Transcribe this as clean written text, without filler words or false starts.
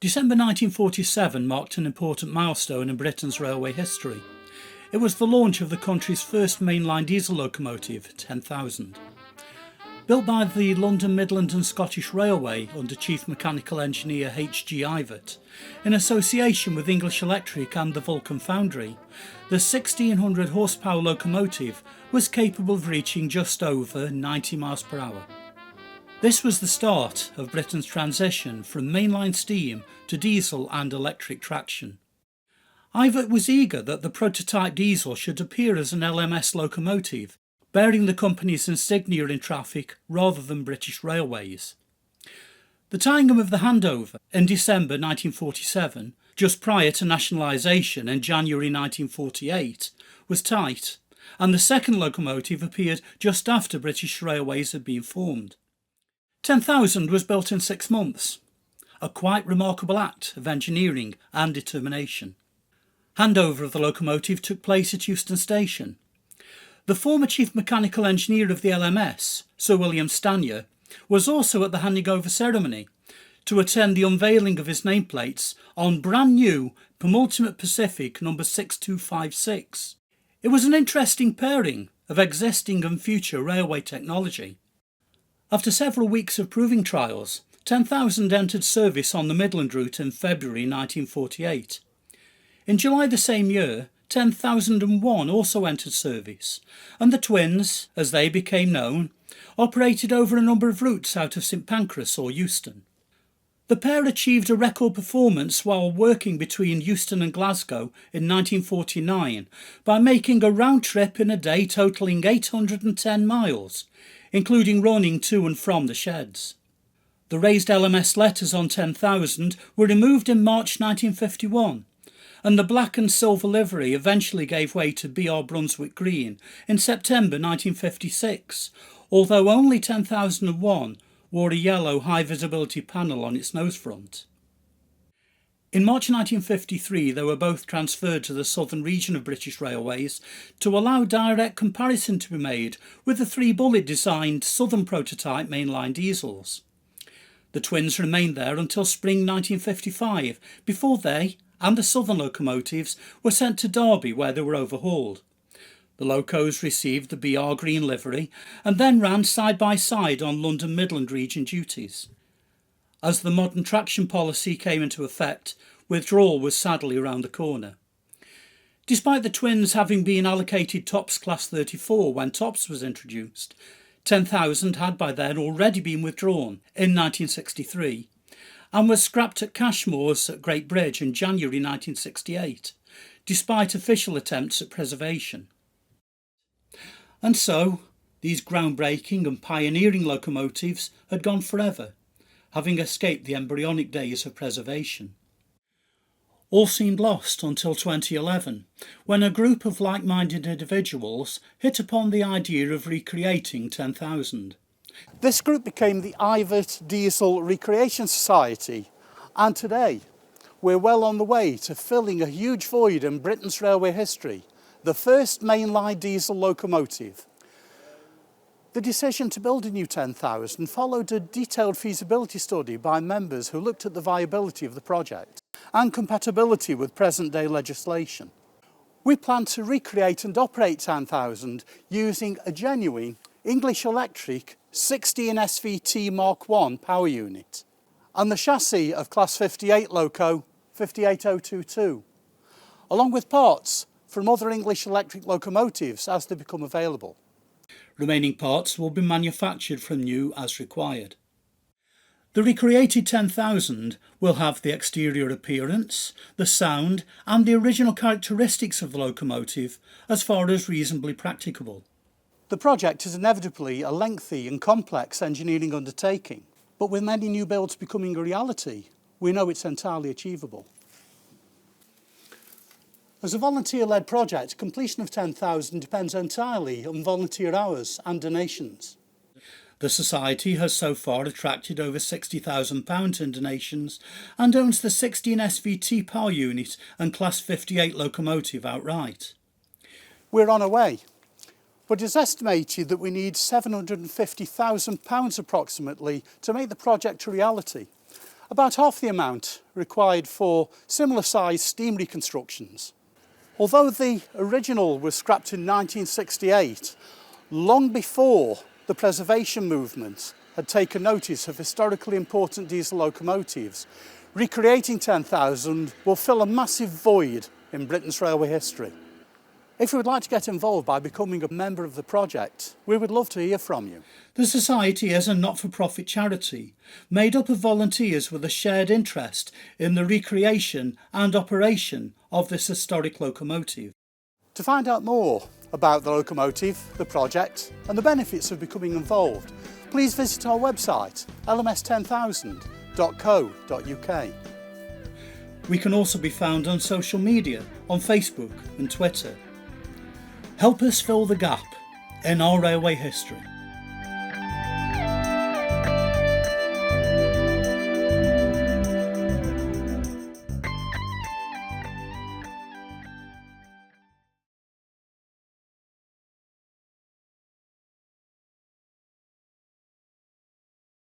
December 1947 marked an important milestone in Britain's railway history. It was the launch of the country's first mainline diesel locomotive, 10,000. Built by the London, Midland and Scottish Railway under Chief Mechanical Engineer H.G. Ivatt, in association with English Electric and the Vulcan Foundry, the 1600 horsepower locomotive was capable of reaching just over 90 miles per hour. This was the start of Britain's transition from mainline steam to diesel and electric traction. Ivatt was eager that the prototype diesel should appear as an LMS locomotive, bearing the company's insignia in traffic rather than British Railways. The timing of the handover in December 1947, just prior to nationalisation in January 1948, was tight, and the second locomotive appeared just after British Railways had been formed. 10,000 was built in 6 months, a quite remarkable act of engineering and determination. Handover of the locomotive took place at Euston Station. The former Chief Mechanical Engineer of the LMS, Sir William Stanier, was also at the handing over ceremony to attend the unveiling of his nameplates on brand new Penultimate Pacific No. 6256. It was an interesting pairing of existing and future railway technology. After several weeks of proving trials, 10,000 entered service on the Midland route in February 1948. In July the same year, 10,001 also entered service, and the twins, as they became known, operated over a number of routes out of St Pancras or Euston. The pair achieved a record performance while working between Euston and Glasgow in 1949 by making a round trip in a day totalling 810 miles, including running to and from the sheds. The raised LMS letters on 10,000 were removed in March 1951, and the black and silver livery eventually gave way to BR Brunswick Green in September 1956, although only 10,001 wore a yellow high-visibility panel on its nose front. In March 1953 they were both transferred to the southern region of British Railways to allow direct comparison to be made with the three-bullet designed southern prototype mainline diesels. The twins remained there until spring 1955 before they and the southern locomotives were sent to Derby where they were overhauled. The locos received the BR green livery and then ran side by side on London Midland region duties. As the modern traction policy came into effect, withdrawal was sadly around the corner. Despite the twins having been allocated TOPS Class 34 when TOPS was introduced, 10,000 had by then already been withdrawn in 1963 and was scrapped at Cashmore's at Great Bridge in January 1968, despite official attempts at preservation. And so, these groundbreaking and pioneering locomotives had gone forever, having escaped the embryonic days of preservation. All seemed lost until 2011, when a group of like-minded individuals hit upon the idea of recreating 10,000. This group became the Ivatt Diesel Re-creation Society, and today we're well on the way to filling a huge void in Britain's railway history, the first mainline diesel locomotive. The decision to build a new 10,000 followed a detailed feasibility study by members who looked at the viability of the project and compatibility with present-day legislation. We plan to recreate and operate 10,000 using a genuine English Electric 16 SVT Mark I power unit and the chassis of Class 58 loco 58022, along with parts from other English Electric locomotives as they become available. Remaining parts will be manufactured from new as required. The recreated 10,000 will have the exterior appearance, the sound and the original characteristics of the locomotive as far as reasonably practicable. The project is inevitably a lengthy and complex engineering undertaking, but with many new builds becoming a reality, we know it's entirely achievable. As a volunteer-led project, completion of 10,000 depends entirely on volunteer hours and donations. The Society has so far attracted over £60,000 in donations and owns the 16 SVT power unit and Class 58 locomotive outright. We're on our way, but it's estimated that we need £750,000 approximately to make the project a reality, about half the amount required for similar sized steam reconstructions. Although the original was scrapped in 1968, long before the preservation movement had taken notice of historically important diesel locomotives, recreating 10,000 will fill a massive void in Britain's railway history. If you would like to get involved by becoming a member of the project, we would love to hear from you. The Society is a not-for-profit charity made up of volunteers with a shared interest in the recreation and operation of this historic locomotive. To find out more about the locomotive, the project and the benefits of becoming involved, please visit our website lms10000.co.uk. We can also be found on social media on Facebook and Twitter. Help us fill the gap in our railway history.